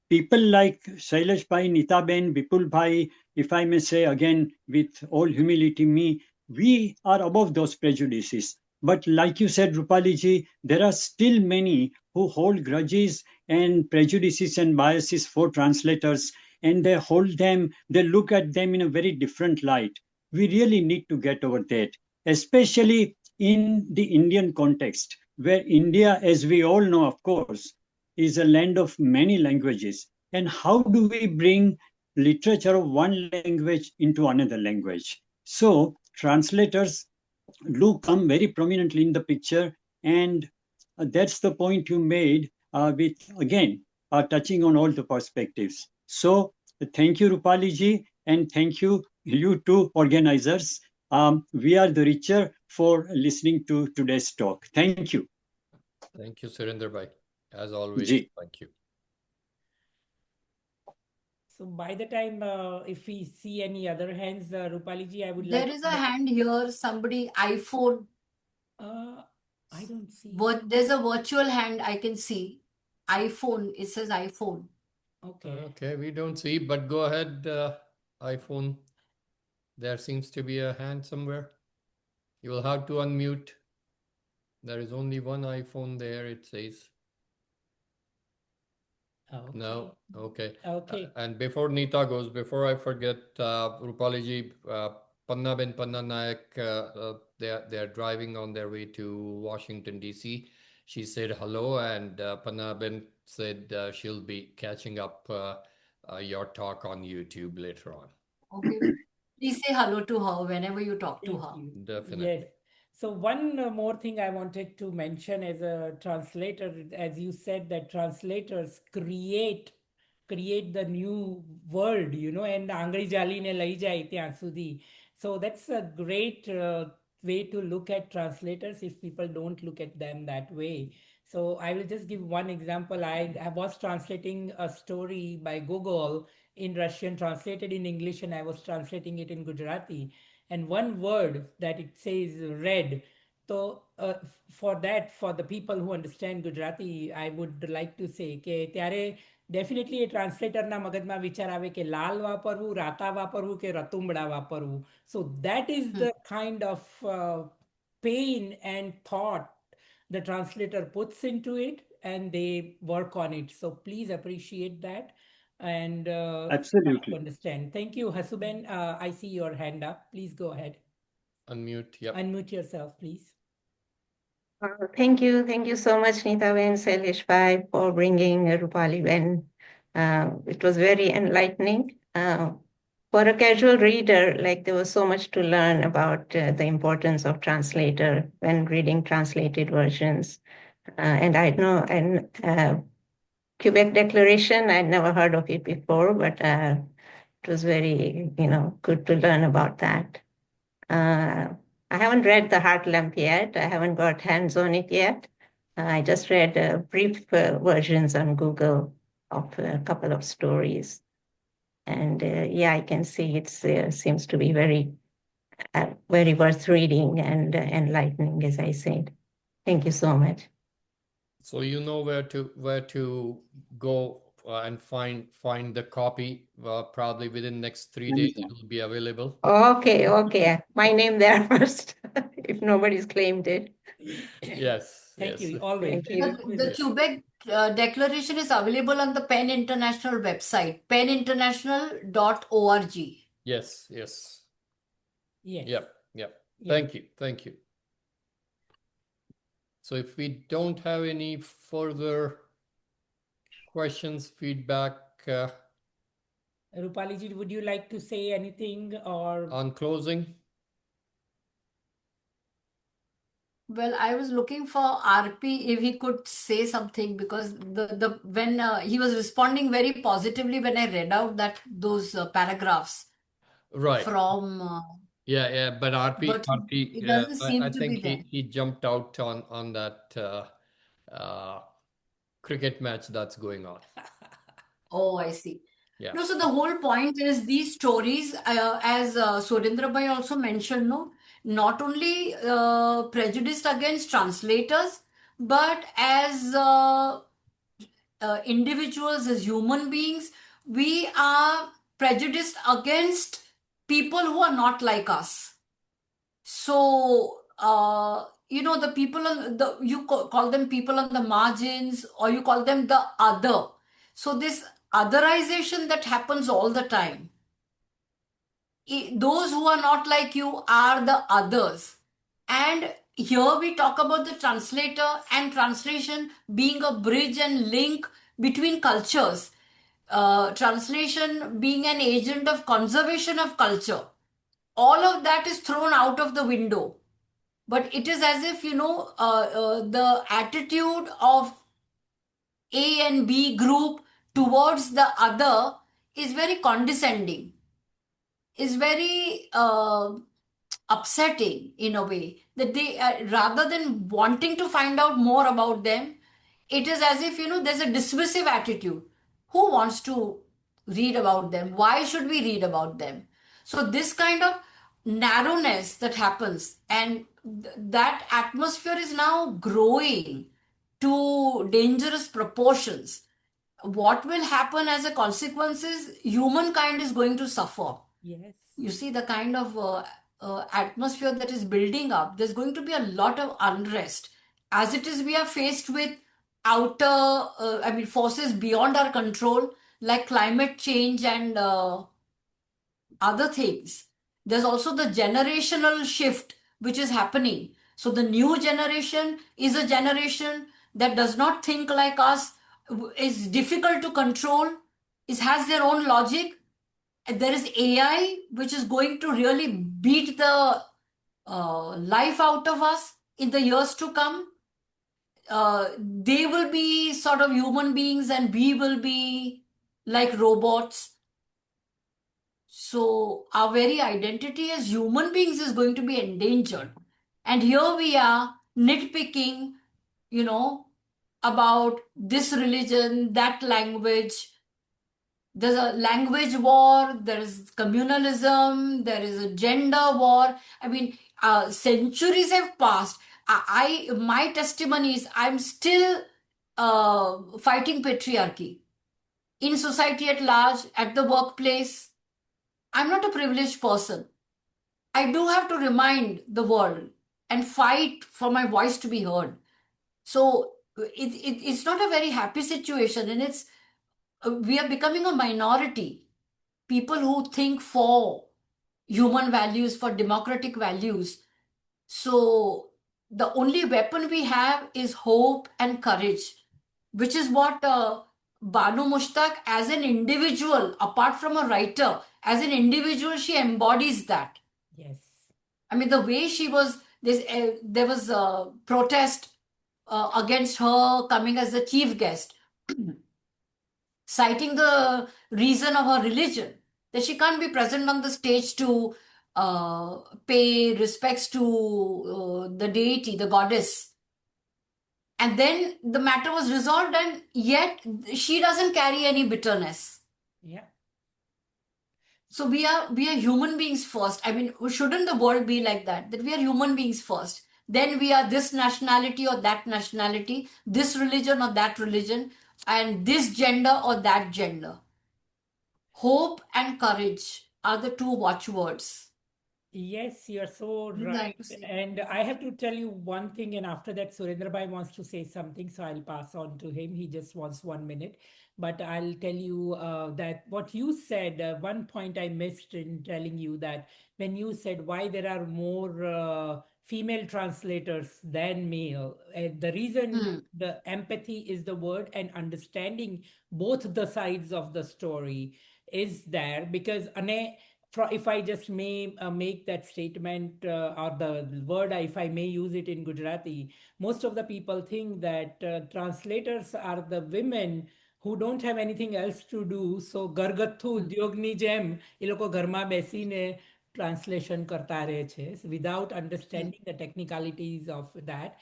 people like Shailesh Bhai, Nita Ben, Vipul Bhai, if I may say again with all humility me, we are above those prejudices. But like you said, Rupalee ji, there are still many who hold grudges and prejudices and biases for translators, and they hold them, they look at them in a very different light. We really need to get over that, especially in the Indian context, where India, as we all know, of course, is a land of many languages. And how do we bring literature of one language into another language? So, translators do come very prominently in the picture, and that's the point you made with, again, touching on all the perspectives. So, thank you, Rupalee ji, and thank you, you two organizers. We are the richer for listening to today's talk. Thank you. Thank you, Surendra Bhai. As always, Ji. thank you. So by the time, if we see any other hands, Rupalee ji, I would There like is to a know. hand here, somebody iPhone. I don't see. But there's a virtual hand I can see. iPhone, it says iPhone. Okay. Okay, we don't see, but go ahead, iPhone. There seems to be a hand somewhere. You will have to unmute. There is only one iPhone there, it says. Okay. No, okay. Okay. And before Nita goes, before I forget, Rupalee ji, Panna Ben Panna Nayak, they are driving on their way to Washington, D.C. She said hello, and Panna Ben said she'll be catching up your talk on YouTube later on. Okay. Please say hello to her whenever you talk to Thank her. you. Definitely. Yes. So one more thing I wanted to mention as a translator, as you said, that translators create the new world, and આંગળી ચાલીને લઈ જાય ત્યાં સુધી. So that's a great way to look at translators if people don't look at them that way. So I will just give one example. I was translating a story by Google in Russian, translated in English, and I was translating it in Gujarati. And one word that it says red. So for that, for the people who understand Gujarati, I would like to say કે ત્યારે definitely એ ટ્રાન્સલેટરના મગજમાં વિચાર આવે કે લાલ વાપરવું, રાતા વાપરવું કે રતુંબડા વાપરવું. So that is the kind of pain and thought the translator puts into it, and they work on it. So please appreciate that and try to Absolutely. understand. Thank you, Hasuben. I see your hand up. Please go ahead. Unmute. Yep. Unmute yourself, please. Thank you. Thank you so much, Nita and Sailesh Bhai, for bringing Rupalee Ben. It was very enlightening. For a casual reader, like there was so much to learn about the importance of translator when reading translated versions. And I know, and Quebec Declaration, I'd never heard of it before, but it was very, good to learn about that. I haven't read The Heart Lamp yet. I haven't got hands on it yet. I just read brief versions on Google of a couple of stories. And yeah, I can see it seems to be very worth reading and enlightening, as I said. Thank you so much. So you know where to go and find the copy. Probably within next 3 days it will be available. Okay. My name there first, if nobody's claimed it. Yes. Thank yes. you. Always. Thank you. The Quebec Declaration is available on the PEN International website, peninternational.org. Yes. Yes. Yep. Yeah. Thank you. So if we don't have any further questions, feedback Rupalee ji, would you like to say anything or on closing? Well, I was looking for RP if he could say something, because the when he was responding very positively when I read out those paragraphs Right. from. Yeah. But RP, But it doesn't seem I to think be there. he jumped out on that cricket match that's going on. Oh, I see. Yeah. No, so the whole point is these stories, as Surendra Bhai also mentioned, no, not only prejudiced against translators, but as individuals, as human beings, we are prejudiced against people who are not like us. So, the people on you call them people on the margins, or you call them the other. So this otherization that happens all the time. Those who are not like you are the others. And here we talk about the translator and translation being a bridge and link between cultures. Translation being an agent of conservation of culture. All of that is thrown out of the window. But it is as if, the attitude of A and B group towards the other is very condescending, is very upsetting in a way, that they, rather than wanting to find out more about them, it is as if, there's a dismissive attitude. Who wants to read about them? Why should we read about them? So this kind of narrowness that happens, and that atmosphere is now growing to dangerous proportions. What will happen as a consequence is humankind is going to suffer. yes? You see the kind of atmosphere that is building up. There's going to be a lot of unrest. As it is, we are faced with forces beyond our control, like climate change and other things. There's also the generational shift which is happening. So the new generation is a generation that does not think like us, is difficult to control, has their own logic. And there is AI which is going to really beat the life out of us in the years to come. They will be sort of human beings and we will be like robots. So our very identity as human beings is going to be endangered. And here we are nitpicking, you know, about this religion, that language. There's a language war, there is communalism, there is a gender war. I mean, centuries have passed. My testimony is I'm still fighting patriarchy in society at large, at the workplace. I'm not a privileged person. I do have to remind the world and fight for my voice to be heard. So it's not a very happy situation, and it's we are becoming a minority. People who think for human values, for democratic values. So the only weapon we have is hope and courage, which is what Banu Mushtaq, as an individual, apart from a writer, as an individual, she embodies that. Yes. I mean, the way she was, there was a protest against her coming as the chief guest, citing the reason of her religion, that she can't be present on the stage to pay respects to the deity, the goddess. And then the matter was resolved, and yet she doesn't carry any bitterness. Yeah. So we are human beings first. I mean, shouldn't the world be like that? That we are human beings first. Then we are this nationality or that nationality, this religion or that religion, and this gender or that gender. Hope and courage are the two watchwords. Yes, you're so Would you right. like to say? And I have to tell you one thing, and after that, Surendra Bhai wants to say something, so I'll pass on to him. He just wants 1 minute. But I'll tell you that what you said, one point I missed in telling you that when you said why there are more female translators than male, the reason the empathy is the word and understanding both the sides of the story is there because if I just may make that statement or the word, if I may use it in Gujarati, most of the people think that translators are the women who don't have anything else to do. So ઘરગથ્થુ ઉદ્યોગની જેમ એ લોકો ઘરમાં બેસીને translation કરતા રહે છે without understanding the technicalities of that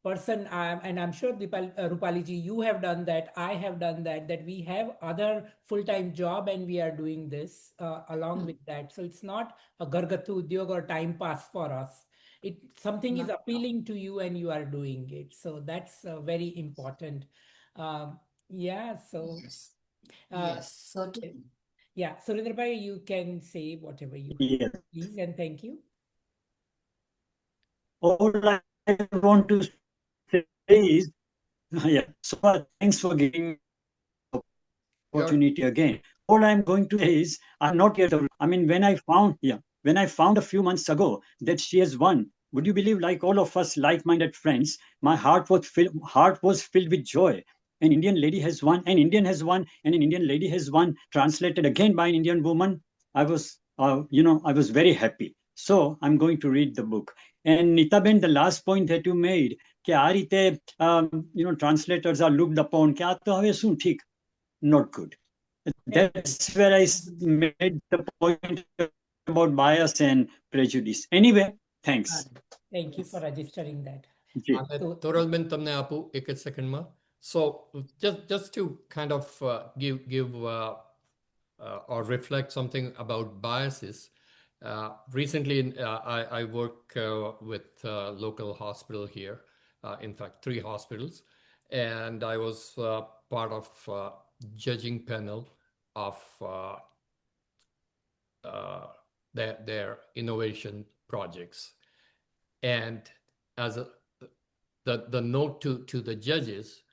person and I'm sure Rupali ji, you have done that, I have done that we have other full-time job and we are doing this along with that, so it's not a gargathu udyog or time pass for us. It something is appealing to you and you are doing it, so that's very important. Yeah, so Yes. uh, Yes, certainly. yeah, Surendra Bhai, you can say whatever you Yes. have, please, and thank you. All I want to say is, yeah, so thanks for giving me the opportunity again. All I'm going to say is, I'm not yet. I mean, when I found a few months ago that she has won, would you believe, like all of us like-minded friends, my heart was filled with joy. An Indian lady has won, an Indian has won, and an Indian lady has won, translated again by an Indian woman. I was very happy. So I'm going to read the book. And Nitaben, the last point that you made, કે આ રીતે translators are looked upon, કે આ તો હવે શું ઠીક, not good. That's where I made the point about bias and prejudice. Anyway, thanks. Thank you for registering that. Toralben તમને આપું એક જ સેકન્ડમાં. So just to kind of give or reflect something about biases. Recently, I work with local hospital here, in fact, 3 hospitals, and I was part of judging panel of their innovation projects. And as the note to the judges,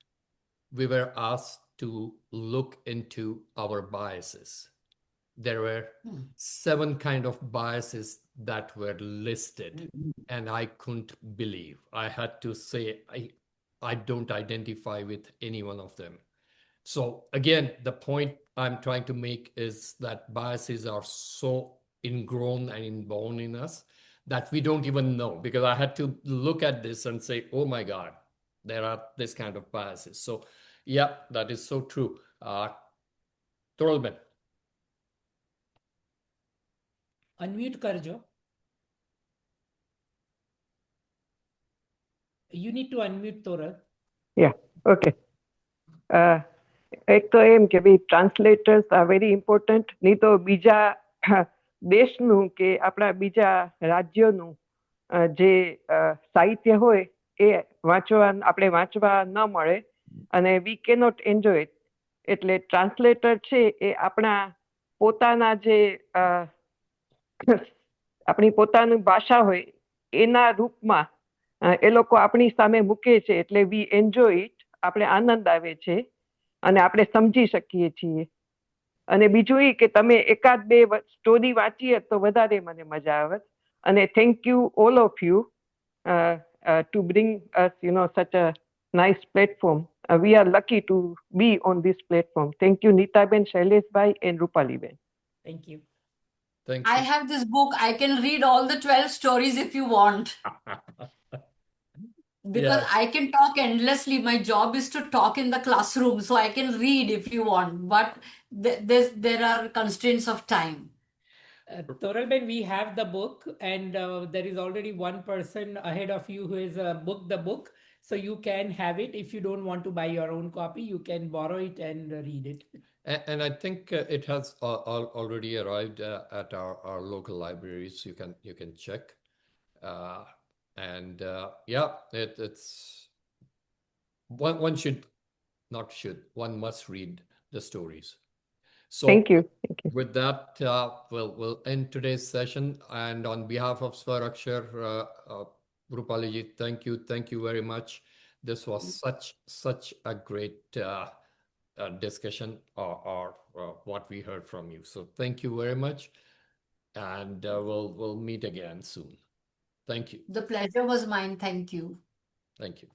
we were asked to look into our biases. There were 7 kind of biases that were listed, and I couldn't believe. I had to say I don't identify with any one of them. So again, the point I'm trying to make is that biases are so ingrown and inborn in us that we don't even know, because I had to look at this and say, oh my God, there are this kind of biases. So yeah, that is so true. Toralben. Unmute કરજો. You need to unmute, Toral. Yeah, okay. એક તો એમ કે ભાઈ ટ્રાન્સલેટર્સ are very important, નહીં તો બીજા દેશનું કે આપણા બીજા રાજ્યોનું જે સાહિત્ય હોય એ આપણે વાંચવા ન મળે અને વી કેનોટ એન્જોય ઇટ. એટલે ટ્રાન્સલેટર છે એ આપણા પોતાના જે આપણી પોતાની ભાષા હોય એના રૂપમાં એ લોકો આપણી સામે મૂકે છે, એટલે વી એન્જોય ઇટ, આપણે આનંદ આવે છે અને આપણે સમજી શકીએ છીએ. અને બીજું એ કે તમે એકાદ બે સ્ટોરી વાંચીએ તો વધારે મને મજા આવે. અને thank you all of you to bring us, such a nice platform. We are lucky to be on this platform. Thank you, Neetaben, Shaileshbhai, and Rupaliben. Thank you. Thank I you. have this book. I can read all the 12 stories if you want. Because Yeah. I can talk endlessly. My job is to talk in the classroom, so I can read if you want. But there are constraints of time. Toralben, we have the book, and there is already one person ahead of you who has booked the book. So you can have it. If you don't want to buy your own copy, you can borrow it and read it. And I think it has already arrived at our local libraries. You can check. Yeah, it's one one must read the stories. So Thank you. with that, we'll end today's session. And on behalf of Swar-Akshar, Rupalee ji, thank you very much. This was such a great discussion or what we heard from you. So thank you very much, and we'll meet again soon. Thank you. The pleasure was mine. Thank you. Thank you.